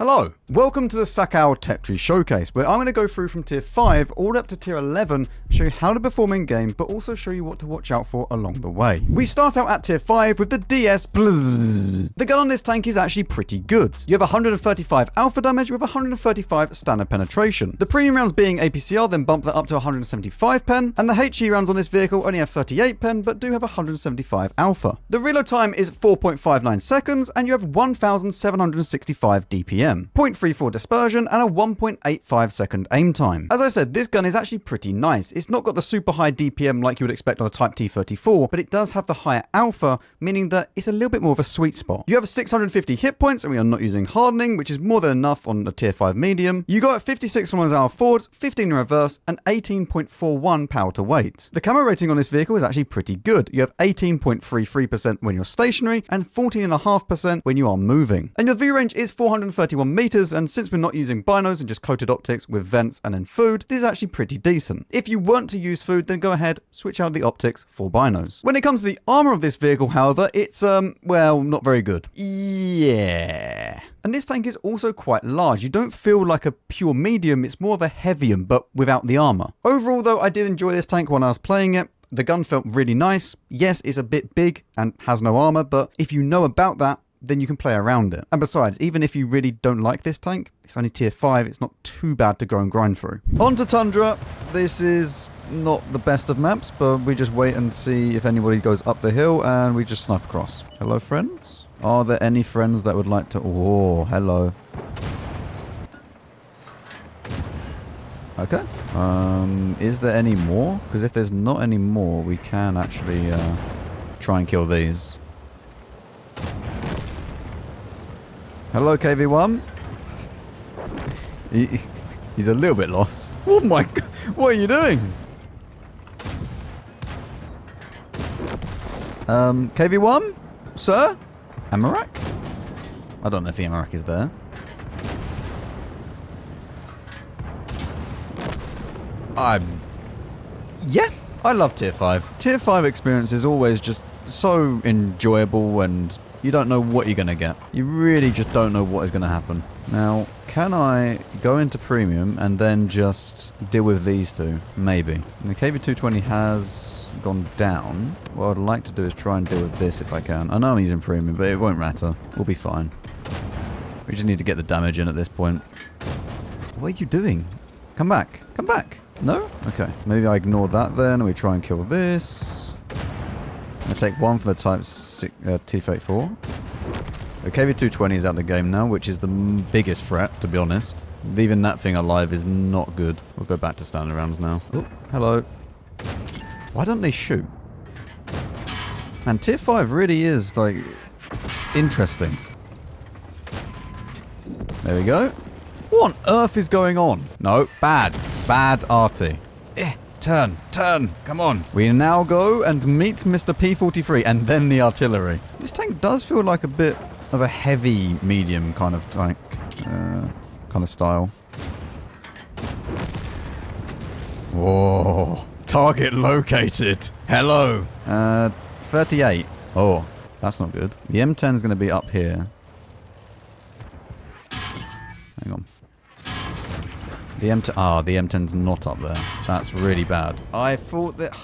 Hello, welcome to the Szakal and CS-63 showcase, where I'm going to go through from tier 5 all up to tier 11, show you how to perform in game, but also show you what to watch out for along the way. We start out at tier 5 with the PZlnz. The gun on this tank is actually pretty good. You have 135 alpha damage with 135 standard penetration. The premium rounds being APCR then bump that up to 175 pen, and the HE rounds on this vehicle only have 38 pen, but do have 175 alpha. The reload time is 4.59 seconds, and you have 1,765 DPM. 0.34 dispersion and a 1.85 second aim time. As I said, this gun is actually pretty nice. It's not got the super high DPM like you would expect on a Type T34, but it does have the higher alpha, meaning that it's a little bit more of a sweet spot. You have 650 hit points, and we are not using hardening, which is more than enough on the tier 5 medium. You got 56 km/h forwards, 15 in reverse, and 18.41 power to weight. The camo rating on this vehicle is actually pretty good. You have 18.33% when you're stationary, and 14.5% when you are moving. And your view range is 431 meters, and since we're not using binos and just coated optics with vents and then food, this is actually pretty decent. If you want to use food, then go ahead, switch out the optics for binos. When it comes to the armor of this vehicle, however, it's, well, not very good. Yeah. And this tank is also quite large. You don't feel like a pure medium, it's more of a heavium, but without the armor. Overall, though, I did enjoy this tank when I was playing it. The gun felt really nice. Yes, it's a bit big and has no armor, but if you know about that, then you can play around it. And besides, even if you really don't like this tank, it's only tier 5, it's not too bad to go and grind through. On to Tundra. This is not the best of maps, but we just wait and see if anybody goes up the hill, and we just snipe across. Hello, friends? Are there any friends that would like to... Oh, hello. Okay. Is there any more? Because if there's not any more, we can actually try and kill these. Hello, KV1. He's a little bit lost. Oh my god, what are you doing? KV1? Sir? Amarak? I don't know if the Amarak is there. Yeah, I love tier 5. Tier 5 experience is always just so enjoyable, and you don't know what you're going to get. You really just don't know what is going to happen. Now, can I go into premium and then just deal with these two? Maybe. And the KV220 has gone down. What I'd like to do is try and deal with this if I can. I know I'm using premium, but it won't matter. We'll be fine. We just need to get the damage in at this point. What are you doing? Come back. Come back. No? Okay. Maybe I ignore that then, and we try and kill this. I take one for the Type T34. The KV220 is out of the game now, which is the biggest threat, to be honest. Leaving that thing alive is not good. We'll go back to standard rounds now. Oh, hello. Why don't they shoot? And tier 5 really is, like, interesting. There we go. What on earth is going on? No, bad. Bad arty. Turn, come on. We now go and meet Mr. P43 and then the artillery. This tank does feel like a bit of a heavy medium kind of tank, kind of style. Whoa, target located. Hello. 38. Oh, that's not good. The M10 is going to be up here. Hang on. The M10's not up there. That's really bad. I thought that...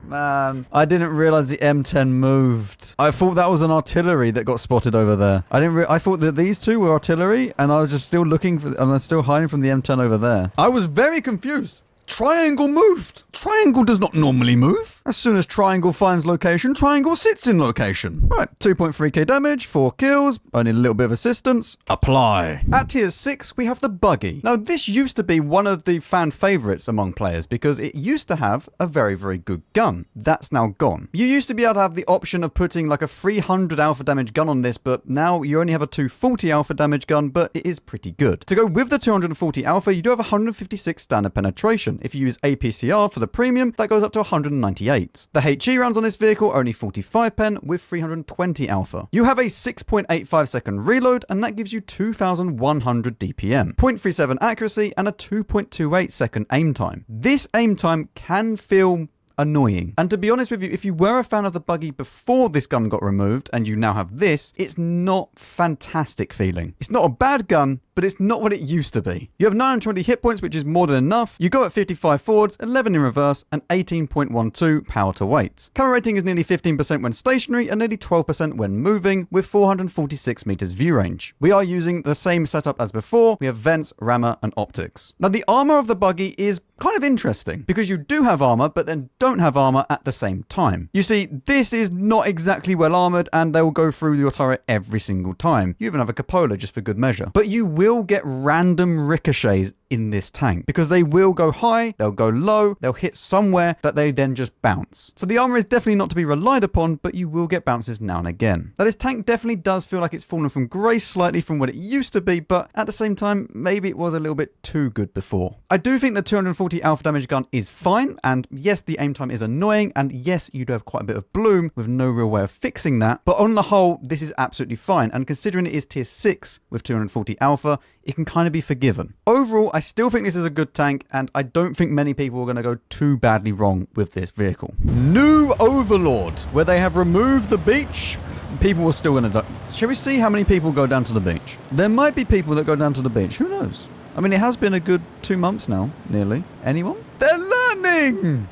Man, I didn't realize the M10 moved. I thought that was an artillery that got spotted over there. I thought that these two were artillery, and I was just still looking for... And I'm still hiding from the M10 over there. I was very confused. Triangle moved. Triangle does not normally move. As soon as triangle finds location, triangle sits in location. Right, 2.3k damage, 4 kills, only a little bit of assistance. Apply. At tier 6, we have the BUGI. Now, this used to be one of the fan favorites among players because it used to have a very, very good gun. That's now gone. You used to be able to have the option of putting like a 300 alpha damage gun on this, but now you only have a 240 alpha damage gun, but it is pretty good. To go with the 240 alpha, you do have 156 standard penetration. If you use APCR for the premium, that goes up to 198. The HE rounds on this vehicle are only 45 pen with 320 alpha. You have a 6.85 second reload, and that gives you 2,100 DPM, 0.37 accuracy, and a 2.28 second aim time. This aim time can feel annoying. And to be honest with you, if you were a fan of the BUGI before this gun got removed and you now have this, it's not fantastic feeling. It's not a bad gun, but it's not what it used to be. You have 920 hit points, which is more than enough. You go at 55 forwards, 11 in reverse, and 18.12 power to weight. Camera rating is nearly 15% when stationary and nearly 12% when moving, with 446 meters view range. We are using the same setup as before. We have vents, rammer, and optics. Now, the armor of the BUGI is kind of interesting because you do have armor, but then don't have armor at the same time. You see, this is not exactly well armored, and they will go through your turret every single time. You even have a cupola just for good measure. But you will get random ricochets in this tank because they will go high, they'll go low, they'll hit somewhere that they then just bounce. So the armor is definitely not to be relied upon, but you will get bounces now and again. Now, this tank definitely does feel like it's fallen from grace slightly from what it used to be, but at the same time, maybe it was a little bit too good before. I do think the 240 alpha damage gun is fine, and yes, the aim time is annoying, and yes, you do have quite a bit of bloom with no real way of fixing that, but on the whole, this is absolutely fine, and considering it is tier 6 with 240 alpha, it can kind of be forgiven. Overall, I still think this is a good tank, and I don't think many people are going to go too badly wrong with this vehicle. New Overlord, where they have removed the beach. People are still going to die. Shall we see how many people go down to the beach? There might be people that go down to the beach. Who knows? I mean, it has been a good 2 months now, nearly. Anyone? They're learning!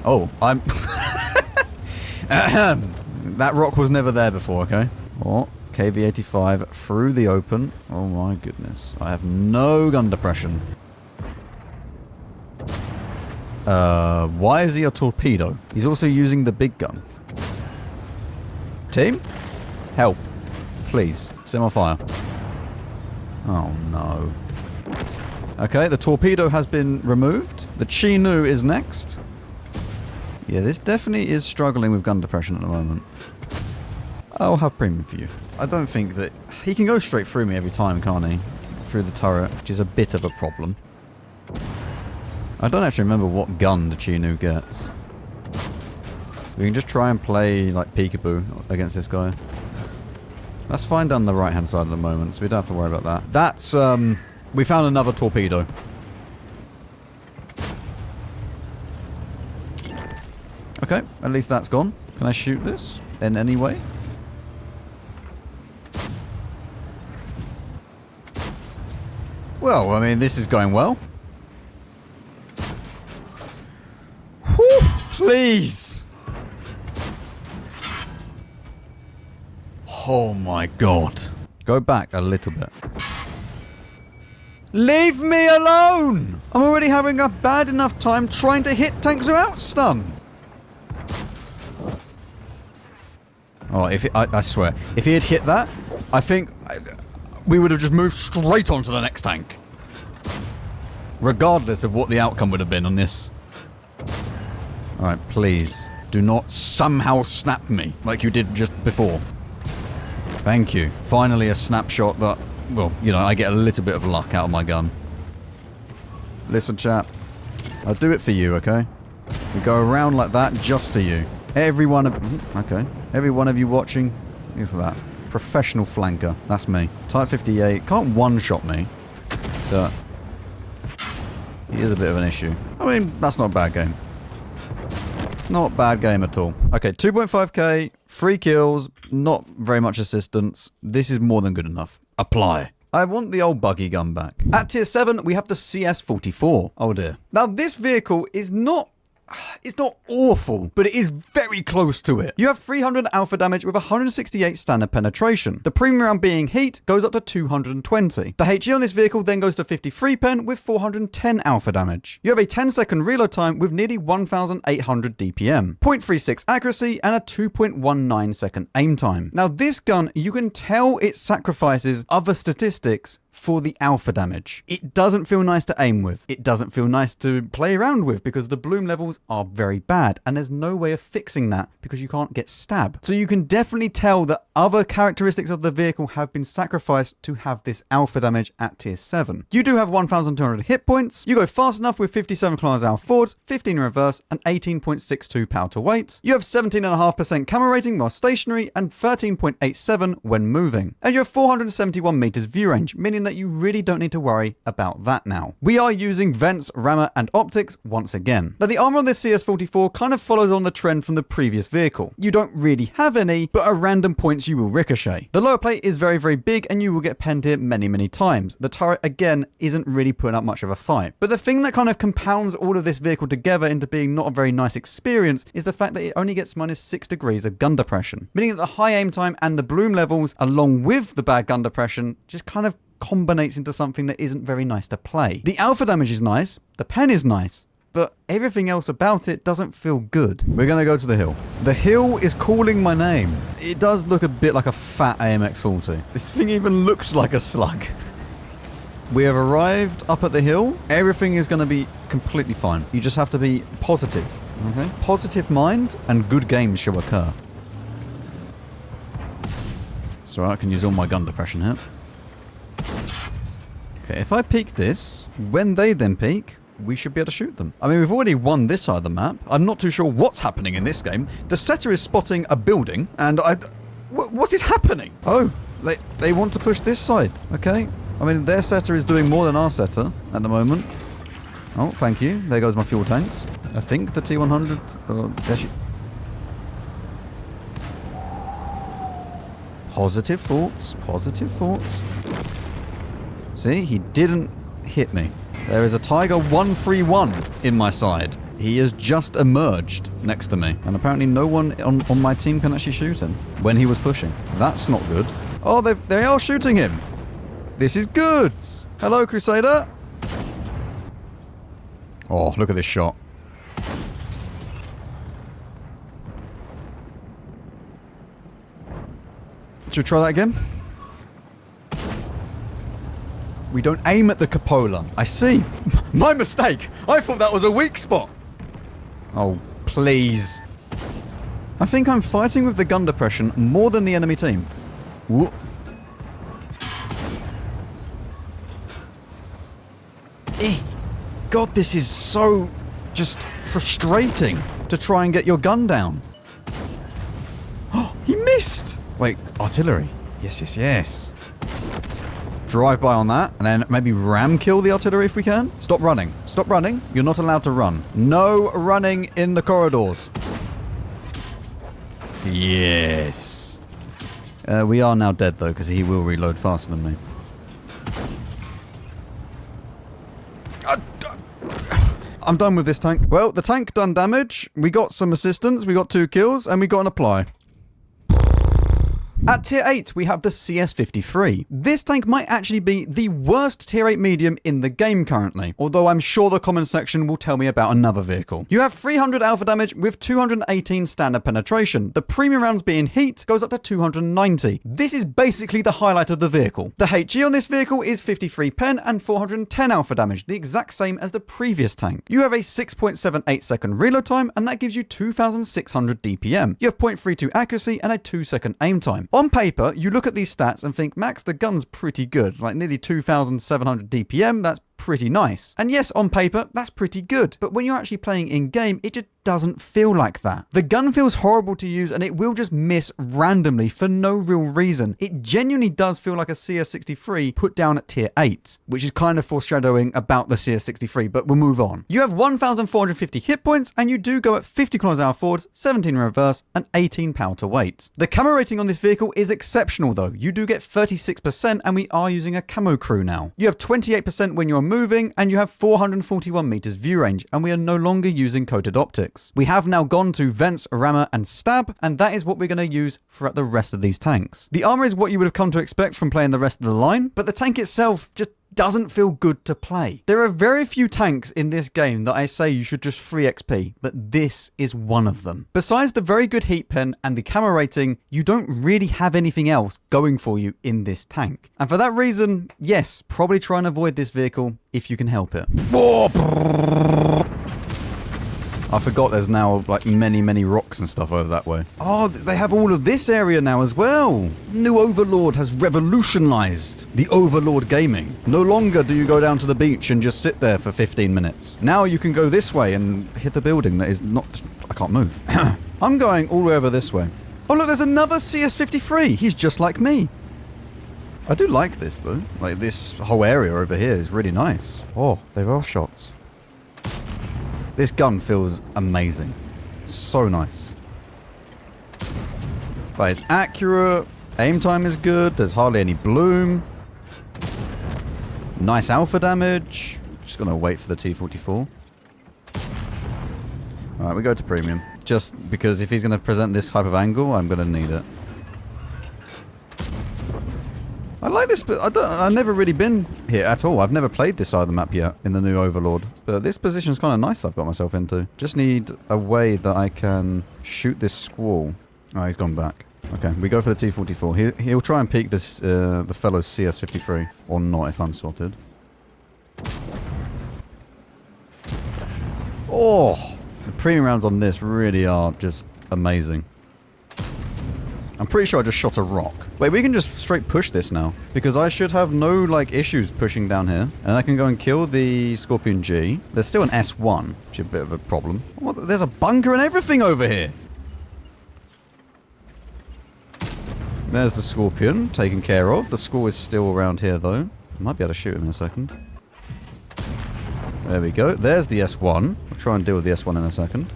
Oh, I'm... That rock was never there before, okay? Oh, KV-85 through the open. Oh my goodness. I have no gun depression. Why is he a torpedo? He's also using the big gun. Team? Help. Please. Set my fire. Oh no. Okay, the torpedo has been removed. The Chinook is next. Yeah, this definitely is struggling with gun depression at the moment. I'll have premium for you. I don't think that... He can go straight through me every time, can't he? Through the turret, which is a bit of a problem. I don't actually remember what gun the Chinook gets. We can just try and play, like, peekaboo against this guy. That's fine down the right-hand side at the moment, so we don't have to worry about that. That's, we found another torpedo. Okay, at least that's gone. Can I shoot this in any way? Well, I mean, this is going well. Whew, please. Oh my god. Go back a little bit. Leave me alone! I'm already having a bad enough time trying to hit tanks without stun. Oh, I swear, if he had hit that, I think we would have just moved straight on to the next tank. Regardless of what the outcome would have been on this. Alright, please. Do not somehow snap me like you did just before. Thank you. Finally a snapshot that, well, you know, I get a little bit of luck out of my gun. Listen, chap. I'll do it for you, okay? We go around like that just for you. Every one of... Okay. Every one of you watching, look for that. Professional flanker. That's me. Type 58. Can't one-shot me. But he is a bit of an issue. I mean, that's not a bad game. Not a bad game at all. Okay, 2.5k, 3 kills, not very much assistance. This is more than good enough. Apply. I want the old BUGI gun back. At tier 7, we have the CS-64. Oh dear. Now, this vehicle is not... It's not awful, but it is very close to it. You have 300 alpha damage with 168 standard penetration. The premium round being heat goes up to 220. The HE on this vehicle then goes to 53 pen with 410 alpha damage. You have a 10-second reload time with nearly 1,800 DPM, 0.36 accuracy, and a 2.19 second aim time. Now this gun, you can tell it sacrifices other statistics for the alpha damage. It doesn't feel nice to aim with. It doesn't feel nice to play around with because the bloom levels are very bad and there's no way of fixing that because you can't get stabbed. So you can definitely tell that other characteristics of the vehicle have been sacrificed to have this alpha damage at tier 7. You do have 1,200 hit points. You go fast enough with 57 km/h forwards, 15 in reverse, and 18.62 power to weight. You have 17.5% camera rating while stationary and 13.87 when moving. And you have 471 meters view range, meaning that you really don't need to worry about that now. We are using vents, rammer, and optics once again. Now, the armor on this CS-44 kind of follows on the trend from the previous vehicle. You don't really have any, but at random points you will ricochet. The lower plate is very, very big, and you will get penned here many, many times. The turret, again, isn't really putting up much of a fight. But the thing that kind of compounds all of this vehicle together into being not a very nice experience is the fact that it only gets minus 6 degrees of gun depression, meaning that the high aim time and the bloom levels, along with the bad gun depression, just kind of combinates into something that isn't very nice to play. The alpha damage is nice, the pen is nice, but everything else about it doesn't feel good. We're going to go to the hill. The hill is calling my name. It does look a bit like a fat AMX-40. This thing even looks like a slug. We have arrived up at the hill. Everything is going to be completely fine. You just have to be positive. Okay? Positive mind and good games shall occur. So I can use all my gun depression here. Okay, if I peek this, when they then peek, we should be able to shoot them. I mean, we've already won this side of the map. I'm not too sure what's happening in this game. The setter is spotting a building, and what is happening? Oh, they want to push this side. Okay. I mean, their setter is doing more than our setter at the moment. Oh, thank you. There goes my fuel tanks. I think the T-100... actually... Positive thoughts. Positive thoughts. See, he didn't hit me. There is a Tiger 131 in my side. He has just emerged next to me. And apparently no one on my team can actually shoot him when he was pushing. That's not good. Oh, they are shooting him. This is good. Hello, Crusader. Oh, look at this shot. Should we try that again? We don't aim at the cupola. I see. My mistake. I thought that was a weak spot. Oh, please. I think I'm fighting with the gun depression more than the enemy team. Whoop. God, this is so just frustrating to try and get your gun down. Oh, he missed. Wait, artillery. Yes, yes, yes. Drive by on that, and then maybe ram kill the artillery if we can. Stop running. Stop running. You're not allowed to run. No running in the corridors. Yes. We are now dead, though, because he will reload faster than me. I'm done with this tank. Well, the tank done damage. We got some assistance. We got 2 kills, and we got an apply. At tier 8, we have the CS-63. This tank might actually be the worst tier 8 medium in the game currently, although I'm sure the comment section will tell me about another vehicle. You have 300 alpha damage with 218 standard penetration. The premium rounds being heat goes up to 290. This is basically the highlight of the vehicle. The HE on this vehicle is 53 pen and 410 alpha damage, the exact same as the previous tank. You have a 6.78 second reload time, and that gives you 2,600 DPM. You have 0.32 accuracy and a 2-second aim time. On paper, you look at these stats and think, Max, the gun's pretty good. Like nearly 2,700 DPM, that's pretty nice. And yes, on paper, that's pretty good. But when you're actually playing in-game, it just doesn't feel like that. The gun feels horrible to use and it will just miss randomly for no real reason. It genuinely does feel like a CS-63 put down at tier 8, which is kind of foreshadowing about the CS-63, but we'll move on. You have 1,450 hit points and you do go at 50 km/h forwards, 17 in reverse, and 18 pound to weight. The camo rating on this vehicle is exceptional though. You do get 36% and we are using a camo crew now. You have 28% when you're moving and you have 441 meters view range, and we are no longer using coated optics. We have now gone to vents, rammer, and stab, and that is what we're going to use throughout the rest of these tanks. The armor is what you would have come to expect from playing the rest of the line, but the tank itself just doesn't feel good to play. There are very few tanks in this game that I say you should just free XP, but this is one of them. Besides the very good heat pen and the camo rating, you don't really have anything else going for you in this tank. And for that reason, yes, probably try and avoid this vehicle if you can help it. I forgot there's now like many rocks and stuff over that way. Oh, they have all of this area now as well. New Overlord has revolutionized the Overlord gaming. No longer do you go down to the beach and just sit there for 15 minutes. Now you can go this way and hit a building that is not... I can't move. I'm going all the way over this way. Oh look, there's another CS-53. He's just like me. I do like this, though. Like, this whole area over here is really nice. Oh, they've all shots. This gun feels amazing. So nice. But it's accurate. Aim time is good. There's hardly any bloom. Nice alpha damage. Just gonna wait for the T-44. Alright, we go to premium. Just because if he's gonna present this type of angle, I'm gonna need it. I like this, but I've never really been here at all. I've never played this side of the map yet in the new Overlord. But this position is kind of nice I've got myself into. Just need a way that I can shoot this squall. Oh, he's gone back. Okay, we go for the T-44. He'll try and peek this the fellow CS-63. Or not if I'm sorted. Oh! The premium rounds on this really are just amazing. I'm pretty sure I just shot a rock. Wait, we can just straight push this now. Because I should have no, like, issues pushing down here. And I can go and kill the Scorpion G. There's still an S1, which is a bit of a problem. What? There's a bunker and everything over here! There's the Scorpion, taken care of. The Squall is still around here, though. I might be able to shoot him in a second. There we go. There's the S1. I'll try and deal with the S1 in a second.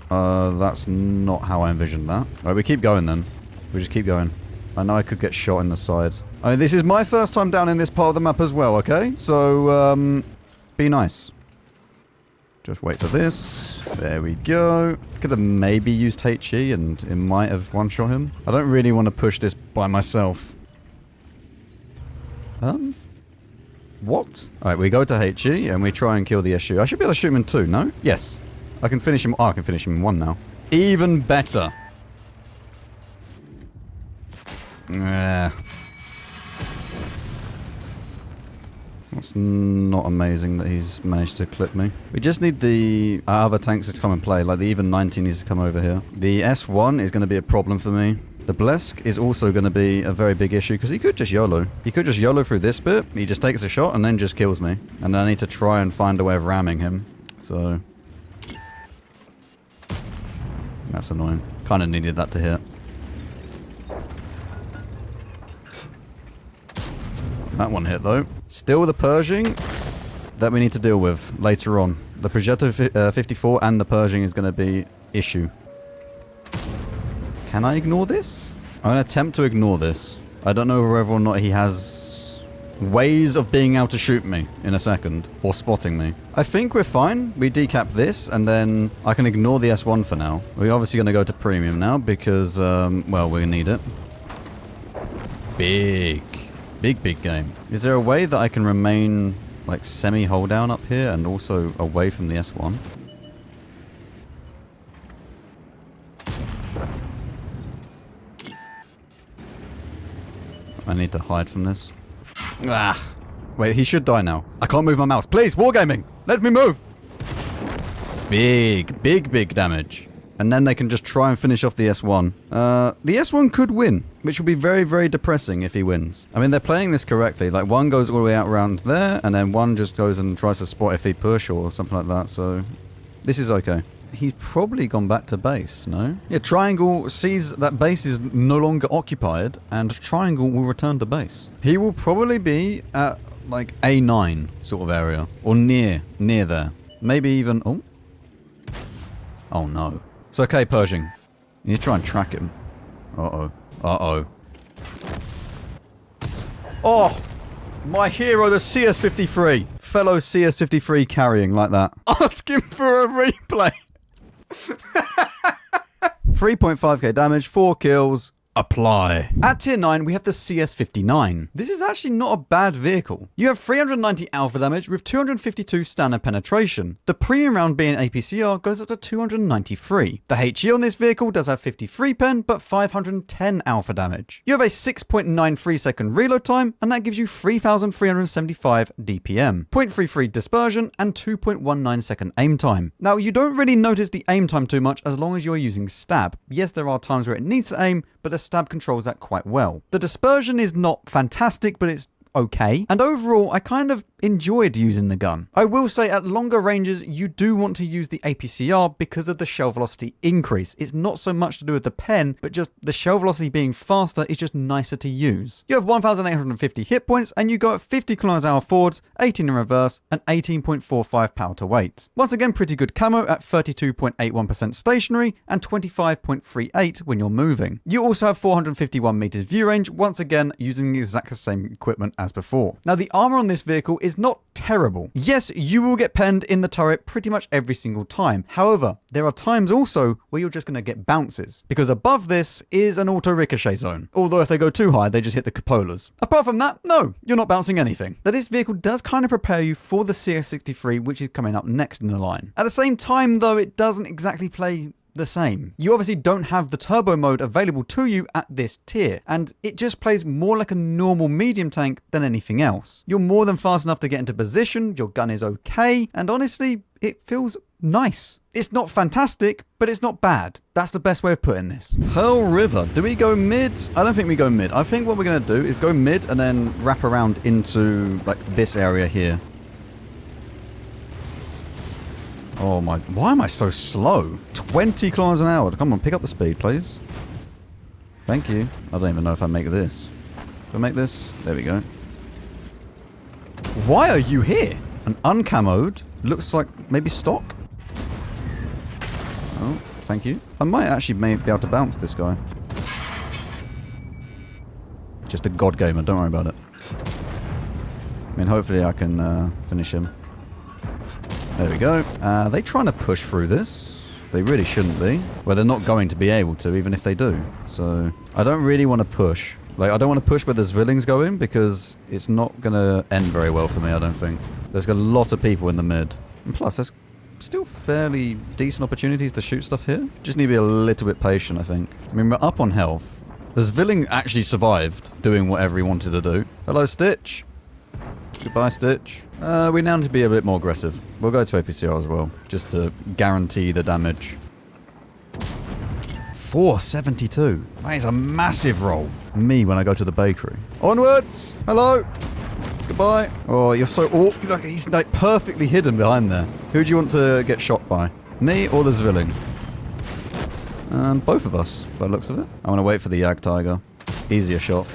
That's not how I envisioned that. Alright, we keep going then. We just keep going. I know I could get shot in the side. I mean, this is my first time down in this part of the map as well, okay? So, be nice. Just wait for this. There we go. Could have maybe used HE and it might have one-shot him. I don't really want to push this by myself. What? Alright, we go to HE and we try and kill the SU. I should be able to shoot him in 2, no? Yes. I can finish him. Oh, I can finish him in 1 now. Even better. That's not amazing that he's managed to clip me. We just need the other tanks to come and play. Like the even 90 needs to come over here. The S1 is going to be a problem for me. The Blesk is also going to be a very big issue because he could just YOLO. He could just YOLO through this bit. He just takes a shot and then just kills me. And I need to try and find a way of ramming him. So that's annoying. Kind of needed that to hit. That one hit though. Still the Pershing that we need to deal with later on. The Progetto 54 and the Pershing is going to be issue. Can I ignore this? I'm going to attempt to ignore this. I don't know whether or not he has ways of being able to shoot me in a second. Or spotting me. I think we're fine. We decap this and then I can ignore the S1 for now. We're obviously going to go to premium now because, well, we need it. Big game. Is there a way that I can remain, like, semi-hold down up here and also away from the S1? I need to hide from this. Ah! Wait, he should die now. I can't move my mouse. Please, wargaming! Let me move! Big damage. And then they can just try and finish off the S1. The S1 could win, which would be very, very depressing if he wins. I mean, they're playing this correctly. Like, one goes all the way out around there, and then one just goes and tries to spot if they push or something like that, so this is okay. He's probably gone back to base, no? Yeah, Triangle sees that base is no longer occupied, and Triangle will return to base. He will probably be at, like, A9 sort of area. Or near there. Maybe even... Oh. Oh, no. It's okay, Pershing. You need to try and track him. Uh-oh. Uh-oh. Oh! My hero, the CS-53. Fellow CS-53 carrying like that. Ask him for a replay. 3.5k damage, 4 kills. Apply. At tier 9, we have the CS-59. This is actually not a bad vehicle. You have 390 alpha damage with 252 standard penetration. The premium round being APCR goes up to 293. The HE on this vehicle does have 53 pen, but 510 alpha damage. You have a 6.93 second reload time, and that gives you 3,375 DPM, 0.33 dispersion, and 2.19 second aim time. Now, you don't really notice the aim time too much as long as you're using stab. Yes, there are times where it needs to aim, but the stab controls that quite well. The dispersion is not fantastic, but it's okay. And overall, I kind of enjoyed using the gun. I will say at longer ranges, you do want to use the APCR because of the shell velocity increase. It's not so much to do with the pen, but just the shell velocity being faster is just nicer to use. You have 1,850 hit points and you go at 50 km/h forwards, 18 in reverse, and 18.45 power to weight. Once again, pretty good camo at 32.81% stationary and 25.38 when you're moving. You also have 451 meters view range, once again using the exact same equipment as before. Now the armor on this vehicle is not terrible. Yes, you will get penned in the turret pretty much every single time. However, there are times also where you're just going to get bounces, because above this is an auto ricochet zone. Although if they go too high, they just hit the cupolas. Apart from that, no, you're not bouncing anything. Now this vehicle does kind of prepare you for the CS-63, which is coming up next in the line. At the same time though, it doesn't exactly play the same. You obviously don't have the turbo mode available to you at this tier, and it just plays more like a normal medium tank than anything else. You're more than fast enough to get into position, your gun is okay, and honestly, it feels nice. It's not fantastic, but it's not bad. That's the best way of putting this. Pearl River. Do we go mid? I don't think we go mid. I think what we're going to do is go mid and then wrap around into like this area here. Oh my, why am I so slow? 20 kilometers an hour. Come on, pick up the speed, please. Thank you. I don't even know if I make this. Do I make this? There we go. Why are you here? An uncamoed. Looks like maybe stock. Oh, thank you. I might actually be able to bounce this guy. Just a god gamer, don't worry about it. I mean, hopefully I can finish him. There we go. Are they trying to push through this? They really shouldn't be. Well, they're not going to be able to, even if they do. So, I don't really want to push. Like, I don't want to push where the Szakals go in, because it's not going to end very well for me, I don't think. There's got a lot of people in the mid. And plus, there's still fairly decent opportunities to shoot stuff here. Just need to be a little bit patient, I think. I mean, we're up on health. The Szakals actually survived doing whatever he wanted to do. Hello, Stitch. Goodbye, Stitch. We now need to be a bit more aggressive. We'll go to APCR as well, just to guarantee the damage. 472. That is a massive roll. Me when I go to the bakery. Onwards! Hello! Goodbye. Oh, you're so... Oh, look, he's like perfectly hidden behind there. Who do you want to get shot by? Me or the Szakals? Both of us, by the looks of it. I want to wait for the Yag Tiger. Easier shot.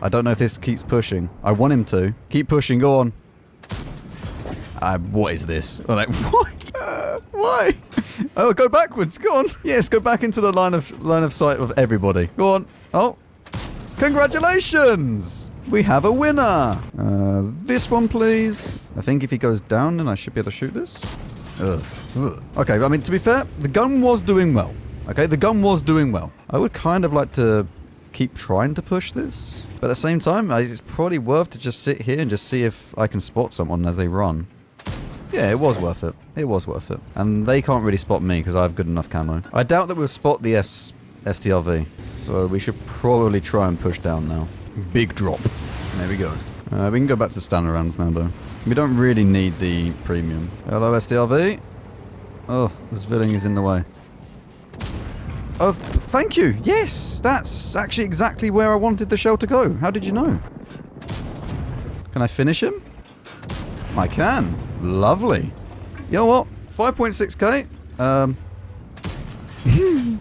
I don't know if this keeps pushing. I want him to. Keep pushing, go on. What is this? I'm like, what? Why? Oh, go backwards, go on. Yes, go back into the line of sight of everybody. Go on. Oh. Congratulations! We have a winner. This one, please. I think if he goes down, then I should be able to shoot this. Okay, I mean, to be fair, the gun was doing well. Okay, the gun was doing well. I would kind of like to keep trying to push this. But at the same time, it's probably worth to just sit here and just see if I can spot someone as they run. Yeah, it was worth it. It was worth it. And they can't really spot me because I have good enough camo. I doubt that we'll spot the STRV. So we should probably try and push down now. Big drop. There we go. We can go back to standard rounds now, though. We don't really need the premium. Hello, STRV. Oh, this villain is in the way. Oh, thank you. Yes, that's actually exactly where I wanted the shell to go. How did you know? Can I finish him? I can. Lovely. You know what? 5.6k.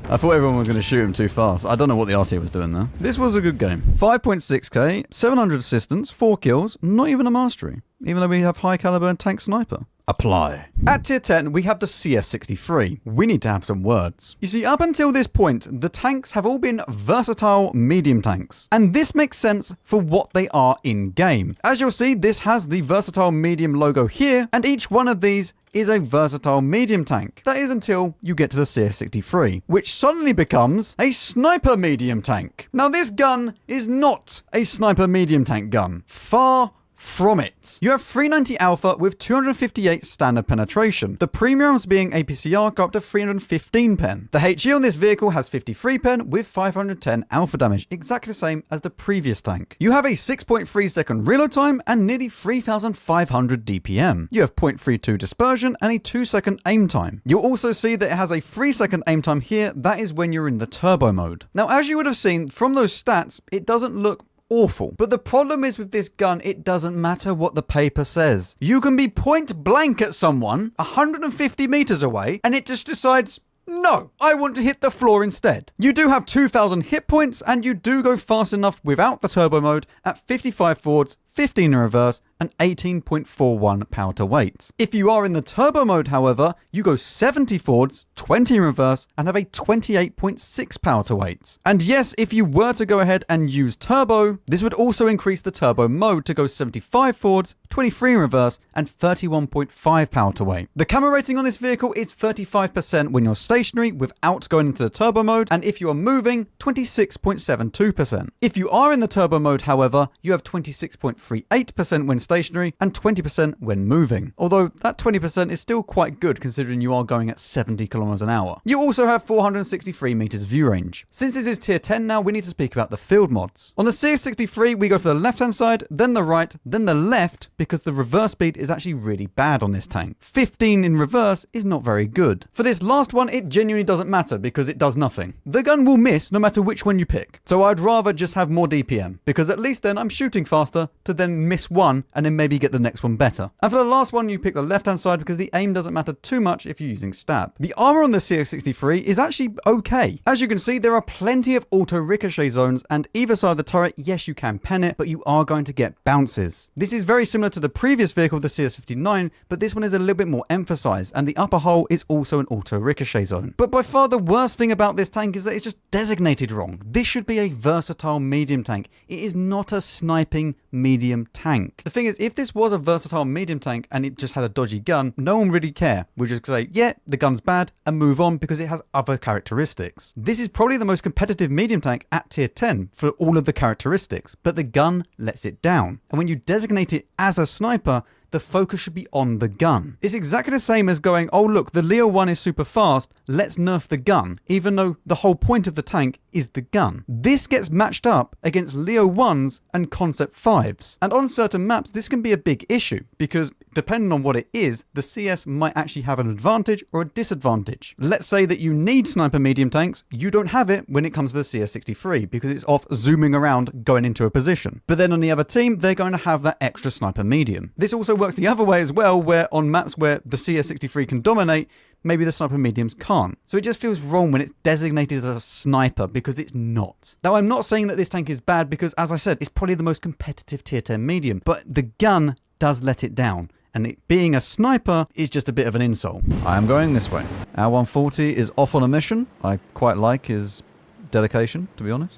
I thought everyone was going to shoot him too fast. I don't know what the RT was doing there. This was a good game. 5.6k, 700 assistance, 4 kills, not even a mastery. Even though we have high caliber and tank sniper. Apply. At tier 10, we have the CS-63. We need to have some words. You see, up until this point, the tanks have all been versatile medium tanks. And this makes sense for what they are in-game. As you'll see, this has the versatile medium logo here, and each one of these is a versatile medium tank. That is until you get to the CS-63, which suddenly becomes a sniper medium tank. Now, this gun is not a sniper medium tank gun. Far from it. You have 390 alpha with 258 standard penetration. The premiums being APCR go up to 315 pen. The HE on this vehicle has 53 pen with 510 alpha damage, exactly the same as the previous tank. You have a 6.3 second reload time and nearly 3,500 DPM. You have 0.32 dispersion and a 2 second aim time. You'll also see that it has a 3 second aim time here. That is when you're in the turbo mode. Now, as you would have seen from those stats, it doesn't look awful. But the problem is with this gun, it doesn't matter what the paper says. You can be point blank at someone 150 meters away and it just decides, no, I want to hit the floor instead. You do have 2,000 hit points and you do go fast enough without the turbo mode at 55 forwards, 15 in reverse, and 18.41 power to weight. If you are in the turbo mode, however, you go 70 forwards, 20 in reverse, and have a 28.6 power to weight. And yes, if you were to go ahead and use turbo, this would also increase the turbo mode to go 75 forwards, 23 in reverse, and 31.5 power to weight. The camera rating on this vehicle is 35% when you're stationary without going into the turbo mode, and if you are moving, 26.72%. If you are in the turbo mode, however, you have 26.38% when stationary and 20% when moving. Although that 20% is still quite good considering you are going at 70 kilometers an hour. You also have 463 meters view range. Since this is tier 10 now, we need to speak about the field mods. On the CS-63, we go for the left hand side, then the right, then the left, because the reverse speed is actually really bad on this tank. 15 in reverse is not very good. For this last one, it genuinely doesn't matter because it does nothing. The gun will miss no matter which one you pick. So I'd rather just have more DPM because at least then I'm shooting faster to then miss one and then maybe get the next one better. And for the last one, you pick the left hand side because the aim doesn't matter too much if you're using stab. The armor on the CS-63 is actually okay. As you can see, there are plenty of auto ricochet zones, and either side of the turret, yes, you can pen it, but you are going to get bounces. This is very similar to the previous vehicle, the CS-59, but this one is a little bit more emphasized, and the upper hull is also an auto ricochet zone. But by far the worst thing about this tank is that it's just designated wrong. This should be a versatile medium tank. It is not a sniping medium tank. The thing is, if this was a versatile medium tank and it just had a dodgy gun, no one really care. We'll just say, yeah, the gun's bad and move on because it has other characteristics. This is probably the most competitive medium tank at tier 10 for all of the characteristics, but the gun lets it down. And when you designate it as a sniper, the focus should be on the gun. It's exactly the same as going, oh look, the Leo 1 is super fast, let's nerf the gun, even though the whole point of the tank is the gun. This gets matched up against Leo 1s and Concept 5s. And on certain maps, this can be a big issue, because depending on what it is, the CS might actually have an advantage or a disadvantage. Let's say that you need sniper medium tanks, you don't have it when it comes to the CS-63, because it's off zooming around going into a position. But then on the other team, they're going to have that extra sniper medium. This also works the other way as well, where on maps where the CS-63 can dominate, maybe the sniper mediums can't. So it just feels wrong when it's designated as a sniper because it's not. Now, I'm not saying that this tank is bad because, as I said, it's probably the most competitive tier 10 medium, but the gun does let it down. And it being a sniper is just a bit of an insult. I am going this way. Our 140 is off on a mission. I quite like his dedication, to be honest.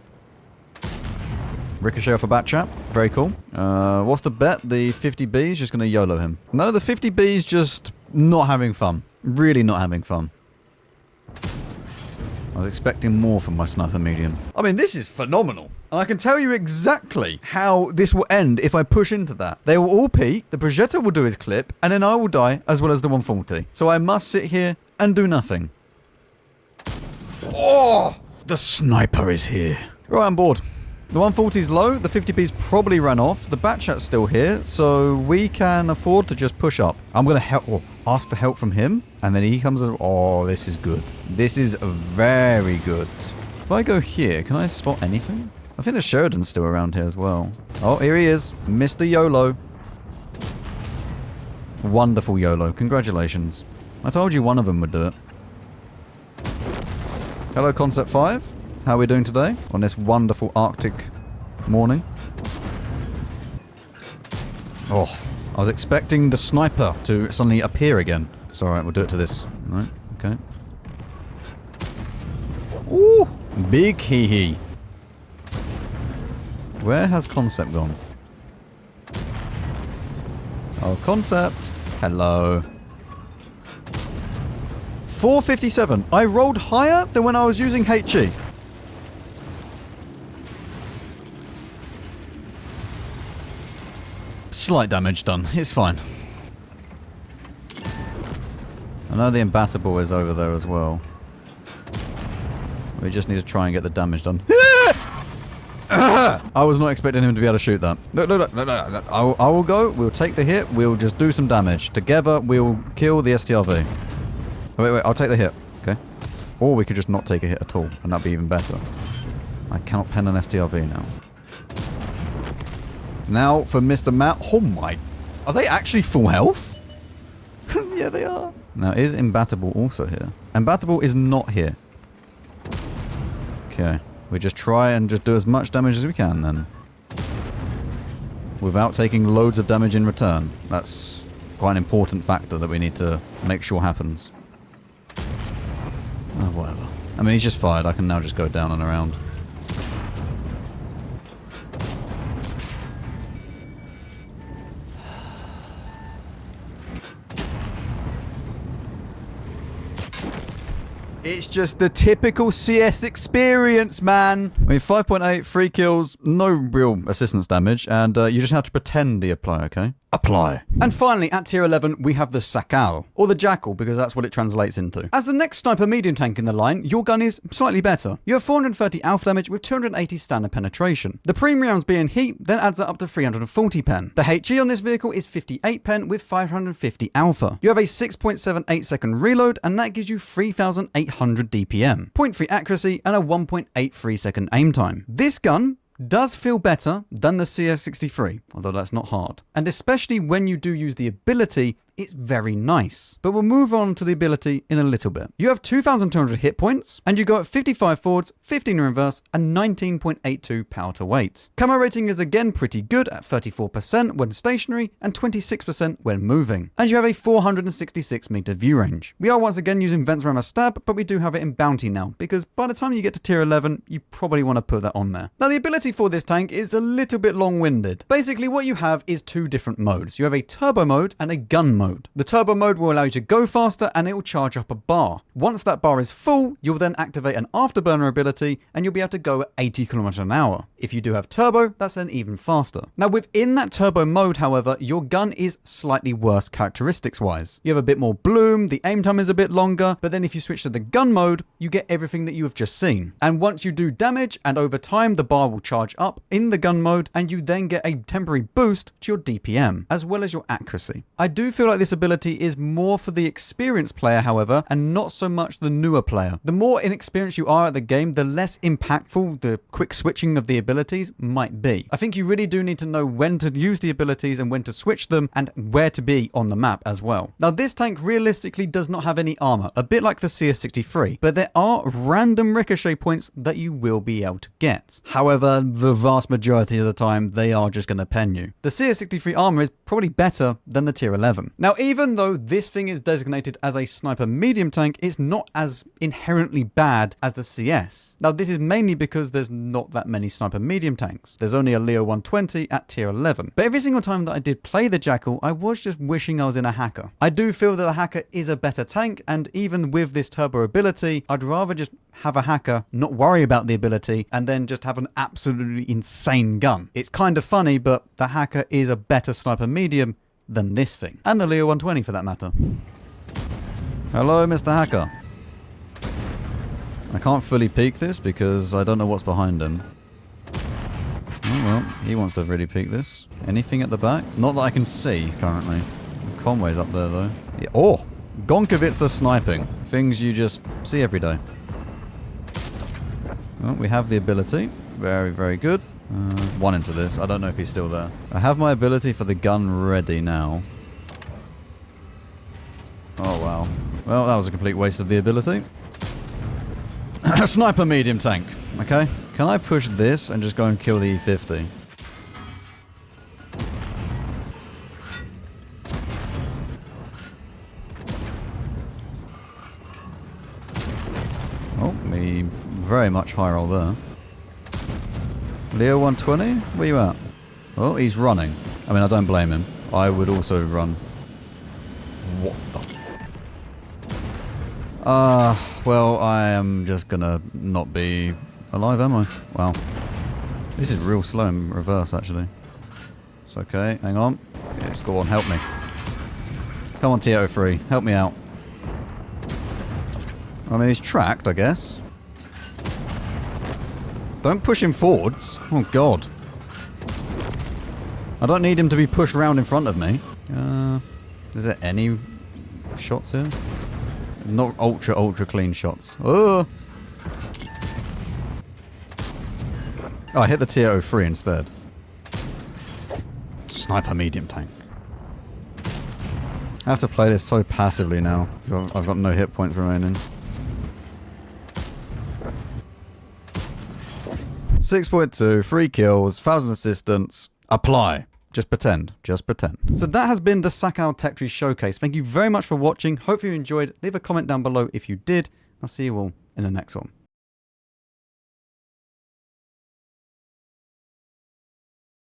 Ricochet off a bat chap. Very cool. What's the bet? The 50B is just going to YOLO him. No, the 50B is just not having fun. Really not having fun. I was expecting more from my sniper medium. I mean, this is phenomenal. And I can tell you exactly how this will end if I push into that. They will all peek, the projector will do his clip, and then I will die as well as the 140. So I must sit here and do nothing. Oh! The sniper is here. Right, I'm bored. The 140 is low, the 50B's probably ran off, the Batchat's still here, so we can afford to just push up. I'm going to help, or ask for help from him, and then he comes, oh, this is good. This is very good. If I go here, can I spot anything? I think the Sheridan's still around here as well. Oh, here he is, Mr. YOLO. Wonderful YOLO, congratulations. I told you one of them would do it. Hello, Concept 5. How are we doing today on this wonderful Arctic morning? Oh, I was expecting the sniper to suddenly appear again. It's alright, we'll do it to this. Right, okay. Ooh, big hee-hee. Where has Concept gone? Oh, Concept. Hello. 457. I rolled higher than when I was using HE. Slight damage done. It's fine. I know the imbattable is over there as well. We just need to try and get the damage done. I was not expecting him to be able to shoot that. No. I will go. We'll take the hit. We'll just do some damage. Together, we'll kill the STRV. Wait. I'll take the hit. Okay. Or we could just not take a hit at all, and that'd be even better. I cannot pen an STRV now. Now for Mr. Matt. Oh my. Are they actually full health? Yeah, they are. Now, is Imbattable also here? Imbattable is not here. Okay. We just try and just do as much damage as we can then. Without taking loads of damage in return. That's quite an important factor that we need to make sure happens. Oh, whatever. I mean, he's just fired. I can now just go down and around. It's just the typical CS experience, man. I mean, 5.8, 3 kills, no real assistance damage, and you just have to pretend the apply, okay? Apply. And finally, at tier 11, we have the Szakal, or the Jackal, because that's what it translates into. As the next sniper medium tank in the line, your gun is slightly better. You have 430 alpha damage with 280 standard penetration. The premium rounds being heat then adds that up to 340 pen. The HE on this vehicle is 58 pen with 550 alpha. You have a 6.78 second reload, and that gives you 3,800 DPM, 0.3 accuracy, and a 1.83 second aim time. This gun does feel better than the CS-63, although that's not hard. And especially when you do use the ability, it's very nice. But we'll move on to the ability in a little bit. You have 2,200 hit points, and you go at 55 forwards, 15 in reverse, and 19.82 power to weight. Camo rating is again pretty good at 34% when stationary and 26% when moving. And you have a 466 meter view range. We are once again using Vents Rammer Stab, but we do have it in Bounty now, because by the time you get to tier 11, you probably want to put that on there. Now the ability for this tank is a little bit long-winded. Basically what you have is two different modes. You have a turbo mode and a gun mode. The turbo mode will allow you to go faster and it will charge up a bar. Once that bar is full, you'll then activate an afterburner ability and you'll be able to go at 80 km an hour. If you do have turbo, that's then even faster. Now within that turbo mode, however, your gun is slightly worse characteristics wise. You have a bit more bloom, the aim time is a bit longer, but then if you switch to the gun mode, you get everything that you have just seen. And once you do damage and over time the bar will charge up in the gun mode and you then get a temporary boost to your DPM as well as your accuracy. I do feel like this ability is more for the experienced player, however, and not so much the newer player. The more inexperienced you are at the game, the less impactful the quick switching of the abilities might be. I think you really do need to know when to use the abilities and when to switch them and where to be on the map as well. Now this tank realistically does not have any armor, a bit like the CS-63, but there are random ricochet points that you will be able to get. However, the vast majority of the time, they are just going to pen you. The CS-63 armor is probably better than the tier 11. Now even though this thing is designated as a sniper medium tank, it's not as inherently bad as the CS. Now this is mainly because there's not that many sniper medium tanks. There's only a Leo 120 at tier 11. But every single time that I did play the Jackal, I was just wishing I was in a Hacker. I do feel that the Hacker is a better tank, and even with this turbo ability, I'd rather just have a Hacker, not worry about the ability, and then just have an absolutely insane gun. It's kind of funny, but the Hacker is a better sniper medium than this thing. And the Leo 120 for that matter. Hello, Mr. Hacker. I can't fully peek this because I don't know what's behind him. Oh well, he wants to really peek this. Anything at the back? Not that I can see currently. Conway's up there though. Yeah. Oh! Gonkovitsa sniping. Things you just see every day. Well, we have the ability. Very, very good. One into this. I don't know if he's still there. I have my ability for the gun ready now. Oh, wow. Well, that was a complete waste of the ability. Sniper medium tank. Okay. Can I push this and just go and kill the E50? Oh, me very much high roll there. Leo 120? Where you at? Oh, he's running. I mean, I don't blame him. I would also run. What the... well, I am just gonna not be alive, am I? Wow. This is real slow in reverse, actually. It's okay. Hang on. Yeah, just go on. Help me. Come on, T03. Help me out. I mean, he's tracked, I guess. Don't push him forwards. Oh, God. I don't need him to be pushed around in front of me. Is there any shots here? Not ultra clean shots. Oh! Oh, I hit the T03 instead. Sniper medium tank. I have to play this so passively now, because I've got no hit points remaining. 6.2, 3 kills, 1,000 assistants. Apply. Just pretend. Just pretend. So that has been the Szakal Tech Showcase. Thank you very much for watching. Hopefully you enjoyed. Leave a comment down below if you did. I'll see you all in the next one.